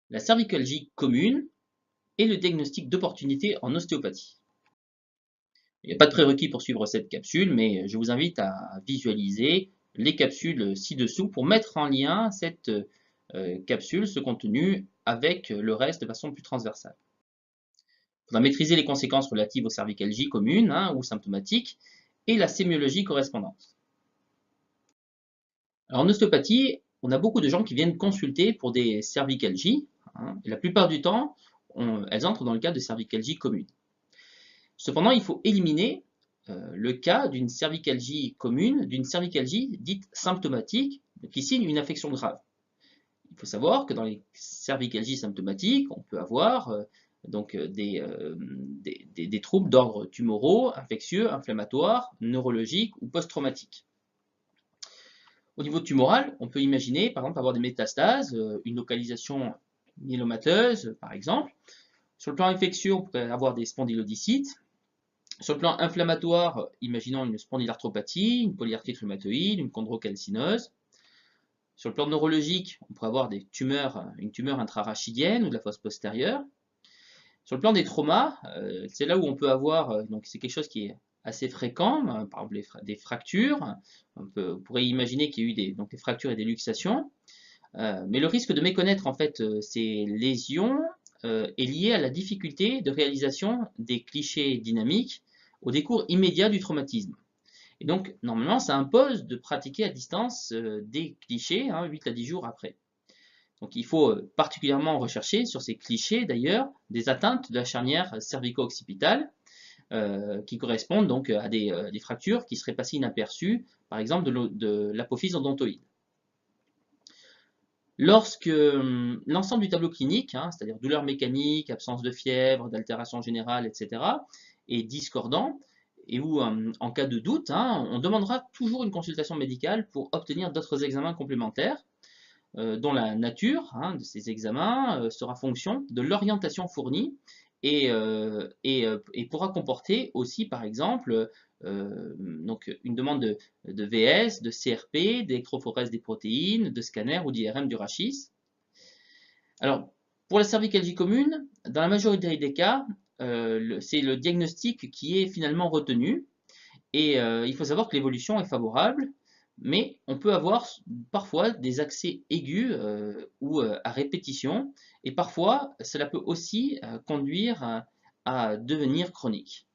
la cervicalgie commune et le diagnostic d'opportunité en ostéopathie. Il n'y a pas de prérequis pour suivre cette capsule, mais je vous invite à visualiser les capsules ci-dessous pour mettre en lien cette capsule, ce contenu, avec le reste de façon plus transversale. Il faudra maîtriser les conséquences relatives aux cervicalgies communes ou symptomatiques et la sémiologie correspondante. Alors, en ostéopathie, on a beaucoup de gens qui viennent consulter pour des cervicalgies, et la plupart du temps, elles entrent dans le cadre de cervicalgie commune. Cependant, il faut éliminer le cas d'une cervicalgie commune, d'une cervicalgie dite symptomatique, qui signe une affection grave. Il faut savoir que dans les cervicalgies symptomatiques, on peut avoir des troubles d'ordre tumoraux, infectieux, inflammatoires, neurologiques ou post-traumatiques. Au niveau tumoral, on peut imaginer par exemple avoir des métastases, une localisation myélomateuse par exemple. Sur le plan infectieux, on peut avoir des spondylodycites. Sur le plan inflammatoire, imaginons une spondylarthropathie, une polyarthrite rhumatoïde, une chondrocalcinose. Sur le plan neurologique, on pourrait avoir des tumeurs, une tumeur intrarachidienne ou de la fosse postérieure. Sur le plan des traumas, c'est là où on peut avoir, donc c'est quelque chose qui est assez fréquent, par exemple des fractures. On pourrait imaginer qu'il y a eu des fractures et des luxations. Mais le risque de méconnaître en fait ces lésions est lié à la difficulté de réalisation des clichés dynamiques au décours immédiat du traumatisme. Et donc, normalement, ça impose de pratiquer à distance des clichés 8 à 10 jours après. Donc, il faut particulièrement rechercher sur ces clichés, d'ailleurs, des atteintes de la charnière cervico-occipitale qui correspondent donc à des fractures qui seraient passées inaperçues, par exemple de l'apophyse odontoïde. Lorsque l'ensemble du tableau clinique, c'est-à-dire douleur mécanique, absence de fièvre, d'altération générale, etc., est discordant, et où en cas de doute, on demandera toujours une consultation médicale pour obtenir d'autres examens complémentaires, dont la nature de ces examens sera fonction de l'orientation fournie et pourra comporter aussi, par exemple, donc une demande de VS, de CRP, d'électrophorèse des protéines, de scanner ou d'IRM du rachis. Alors, pour la cervicalgie commune, dans la majorité des cas, c'est le diagnostic qui est finalement retenu. Et il faut savoir que l'évolution est favorable, mais on peut avoir parfois des accès aigus ou à répétition, et parfois cela peut aussi conduire à devenir chronique.